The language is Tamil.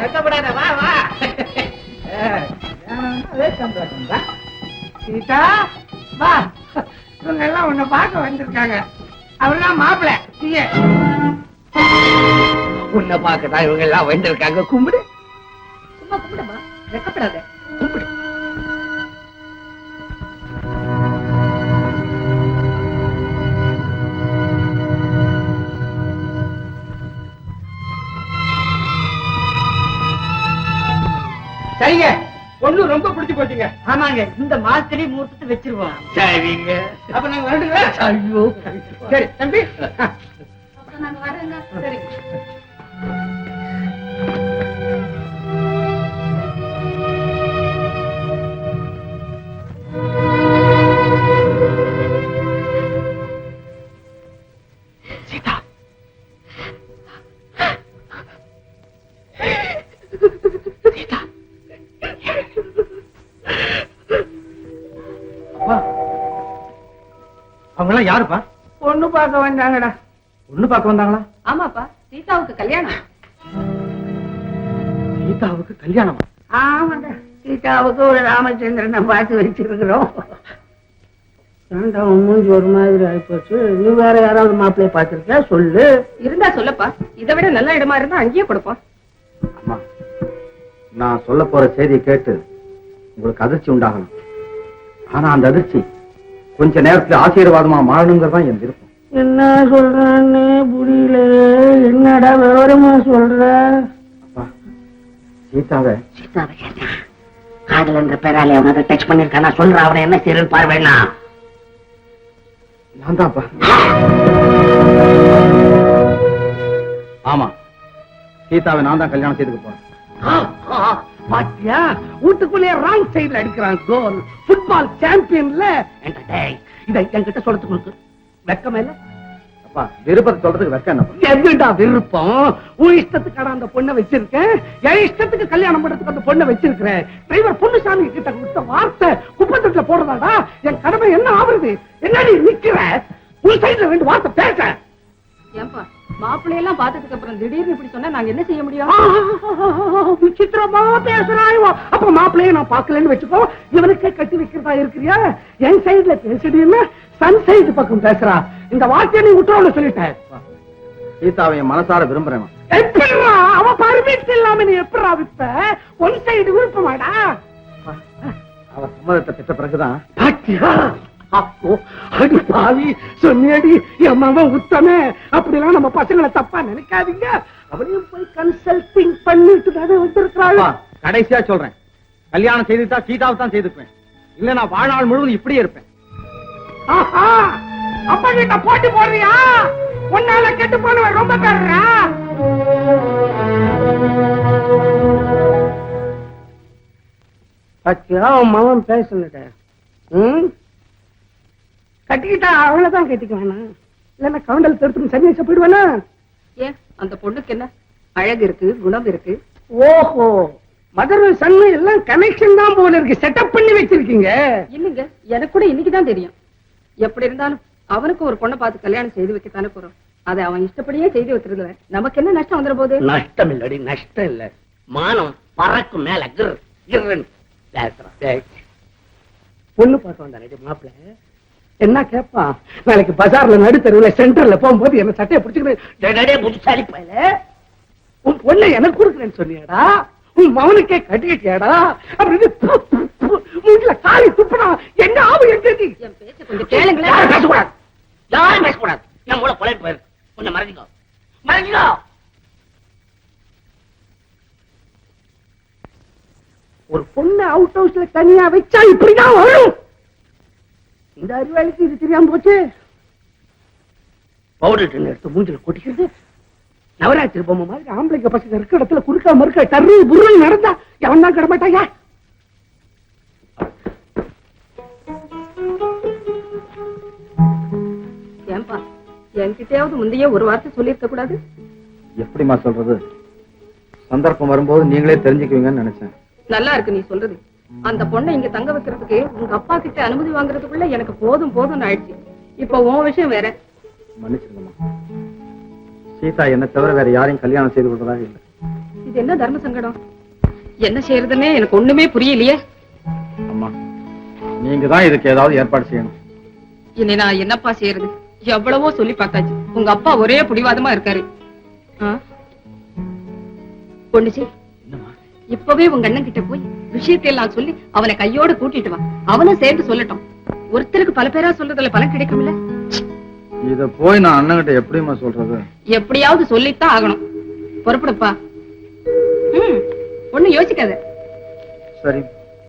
வெக்கப்படாத, வா வா. சீதா வா, இவங்க எல்லாம் உன்னை பார்க்க வந்திருக்காங்க. அவர்தான் மாப்பிள்ள. உன்னை பார்க்கதான் இவங்க எல்லாம் வந்திருக்காங்க. கும்பிடு. சும்மா கும்பிடுமா, வெக்கப்படாத. கும்பிடு. சரிங்க, பொண்ணு ரொம்ப பிடிச்சு போச்சுங்க. ஆமாங்க, இந்த மாசத்திலே மூர்த்தத்தை வச்சிருவோம். சரிங்க, அப்ப நாங்க வரட்டுங்களா? ஐயோ, சரி தம்பி. நாங்க வரேங்க. சரி. சீதா, சீதா. அவங்க எல்லாம் யாருப்பா? பொண்ணு பார்க்க வந்தாங்கடா. பொண்ணு பார்க்க வந்தாங்களா? ஆமாப்பா, சீதாவுக்கு கல்யாணம். சீதாவுக்கு கல்யாணமா? ஆமாங்க, சீதாவுக்கு ஒரு ராமச்சந்திரனை பார்த்து வச்சிருக்கிறோம். மூஞ்சி ஒரு மாதிரி ஆயிப்போச்சு. நீ வேற யாராவது மாப்பிள்ளைய பார்த்திருக்க? சொல்லு. இருந்தா சொல்லப்பா, இதை விட நல்ல இடமா இருந்தா அங்கேயே கொடுப்போம். அம்மா, நான் சொல்ல போற செய்தியை கேட்டு உங்களுக்கு அதிர்ச்சி உண்டாகணும். ஆனா அந்த அதிர்ச்சி கொஞ்ச நேரத்துல ஆசீர்வாதமா மாறணுங்கிறதான் என் விருப்பம். என்ன சொல்றான்னு புரியல. என்னடா விவரமா சொல்ற? அப்பா, சீதாவை காதல் என்ற பேராலே அவனை டச் பண்ணிருக்கானா? சொல்ற, அவனை என்ன செய்யறன்னு பார்வேண்ணா. நான் தான்ப்பா. ஆமா, சீதாவை நான் தான் கல்யாணம் செய்துக்க போறேன். பாத்தியா, வீட்டுக்குள்ளே ராங் சைடுல அடிக்கிறான் கோல். ஃபுட்பால் சாம்பியன்ல இதை என்கிட்ட சொல்றதுக்கு வெக்கமே இல்ல? அப்பா, விருப்பத்தை சொல்றதுக்கு வெக்கம் என்னப்பா? எதுடா விருப்பம்? உன் இஷ்டத்துக்கு அந்த பொண்ணை வச்சிருக்கேன், என் இஷ்டத்துக்கு கல்யாணம் பண்றதுக்கு அந்த பொண்ணை வச்சிருக்கிறேன். டிரைவர் பொண்ணுசாமி கிட்ட கொடுத்த வார்த்தை குப்பத்தட்டுல போடுறதாடா என் கடமை. என்ன ஆகுறது? என்னடி நிக்கிற? உன் சைடுல ரெண்டு வார்த்தை பேச. ஏன்பா, மாப்பிள்ளையெல்லாம் பார்த்ததுக்கு அப்புறம் திடீர்னு இப்படி சொன்னா நாங்க என்ன செய்ய முடியும்? விசித்திரமா பேசுறாயோ. அப்ப மாப்பிள்ளைய நான் பாக்கலன்னு வச்சுக்கோ, இவனுக்கே கட்டி வைக்கிறதா இருக்கிறியா? என் சைடுல பேசுறீன்னு சன் சைடு பக்கம் பேசுறா. இந்த வார்த்தையை நீ விட்டுறோம்னு சொல்லிட்டேன். சீதாவை என் மனசார விரும்புறேன். எப்படிடா அவ பர்மிட் இல்லாம நீ எப்படா விப்ப? One side விருப்பமாடா? அவ சம்மதத்தை பெற்ற பிறகுதான். பாத்தியா? அப்போ அடி பாவி சொன்னியடி, என் மகன் உத்தமே. அப்படிலாம் நம்ம பசங்களை தப்பா நினைக்காதீங்க. அவளையும் போய் கன்சல்டிங் பண்ணிட்டு தானே வந்திருக்கிறாள். கடைசியா சொல்றேன், கல்யாணம் செய்துட்டா சீதாவை தான் செய்துக்குவேன். இல்ல நான் வாழ்நாள் முழுவதும் இப்படியே இருப்பேன். அப்பா கிட்ட போட்டி போடுறியா? உன்னால கெட்டு போனவன் ரொம்ப பேர்றா. பாத்தியா, அவன் மகன் பேசலட. கட்டிக்கிட்டா அவ்வளவுதான் கட்டிக்க வேணாம். இல்லன்னா கவுண்டல் தடுத்து சன்னியாசம் போயிடுவானா? ஏன், அந்த பொண்ணுக்கு என்ன அழகு இருக்கு, குணம் இருக்கு. ஓஹோ, மதர் சன்னு எல்லாம் கனெக்ஷன் தான் போல இருக்கு. செட்டப் பண்ணி வச்சிருக்கீங்க. இல்லைங்க, எனக்கு கூட இன்னைக்குதான் தெரியும். எப்படி இருந்தாலும் அவனுக்கு ஒரு பொண்ணை பார்த்து கல்யாணம் செய்து வைக்கத்தானே போறோம். அதை அவன் இஷ்டப்படியே செய்து வச்சிருக்கல. நமக்கு என்ன நஷ்டம் வந்துட போகுது? நஷ்டம் இல்லடி, நஷ்டம் இல்ல. மானம் பறக்கும் மேல பொண்ணு பார்க்க வந்தானே மாப்பிள்ள. என்ன கேட்பான்? நாளைக்கு பஜார்ல நடுத்தருவுல சென்டர்ல போகும்போது என்ன சட்டையை பிடிச்சுக்கிட்டு புதுசாலி பயல, உன் பொண்ணை எனக்கு கொடுக்குறேன்னு சொன்னியாடா, உன் மவனுக்கே கட்டிக்கிட்டியாடா அப்படின்னு மூஞ்சில காலி துப்புனா என்ன ஆகும்? என் பேச்ச கொஞ்சம் கேளுங்களேன். யாரும் பேசக்கூடாது, யாரும் பேசக்கூடாது. என் மூளை பொழைப்பு போயிரு. கொஞ்சம் மறைஞ்சிக்கோ, மறைஞ்சிக்கோ. ஒரு பொண்ணு அவுட் ஹவுஸ்ல தனியா வச்சா இப்படிதான் வரும். இந்த அறிவாளிக்கு இது தெரியாம போச்சு. பவுடர் டின் எடுத்து மூஞ்சில கொட்டிக்கிறது. நவராத்திரி பொம்மை மாதிரி ஆம்பளைங்க பசங்க இருக்க இடத்துல குறுக்கா மறுக்க டர்ரு புருன்னு நடந்தா எவன் தான் கிடமாட்டாயா? ஏன்பா, என்கிட்டயாவது முந்தைய ஒரு வார்த்தை சொல்லிருக்க கூடாது? எப்படிமா சொல்றது? சந்தர்ப்பம் வரும்போது நீங்களே தெரிஞ்சுக்குவீங்கன்னு நினைச்சேன். நல்லா இருக்கு நீ சொல்றது. அந்த பொண்ணை இங்க தங்க வைக்கிறதுக்கு உங்க அப்பா கிட்ட அனுமதி வாங்குறதுக்குள்ள எனக்கு போதும் போதும் ஆயிடுச்சு. இப்ப உன் விஷயம் வேற. மன்னிச்சிருங்கம்மா, சீதா என்ன தவிர வேற யாரையும் கல்யாணம் செய்து கொள்றதாக இல்லை. இது என்ன தர்ம சங்கடம்? என்ன செய்யறதுன்னே எனக்கு ஒண்ணுமே புரியலையே. அம்மா, நீங்க தான் இதுக்கு ஏதாவது ஏற்பாடு செய்யணும். இனி நான் என்னப்பா செய்யறது? எவ்வளவோ சொல்லி பார்த்தாச்சு. உங்க அப்பா ஒரே பிடிவாதமா இருக்காரு. பொண்ணுச்சி, இப்பவே உங்க அண்ணன் கிட்ட போய் விஷயத்தை எல்லாம் சொல்லி அவனை கையோட கூட்டிட்டு வா. அவனும் சேர்ந்து சொல்லட்டும். ஒருத்தருக்கு பல பேரா சொல்றதுல பலன் கிடைக்கும்ல. இத போய் நான் அண்ணன்கிட்ட எப்படிமா சொல்றது? எப்படியாவது சொல்லித்தான் ஆகணும். பொறுப்படுப்பா. ஒண்ணும் யோசிக்காத. சரி.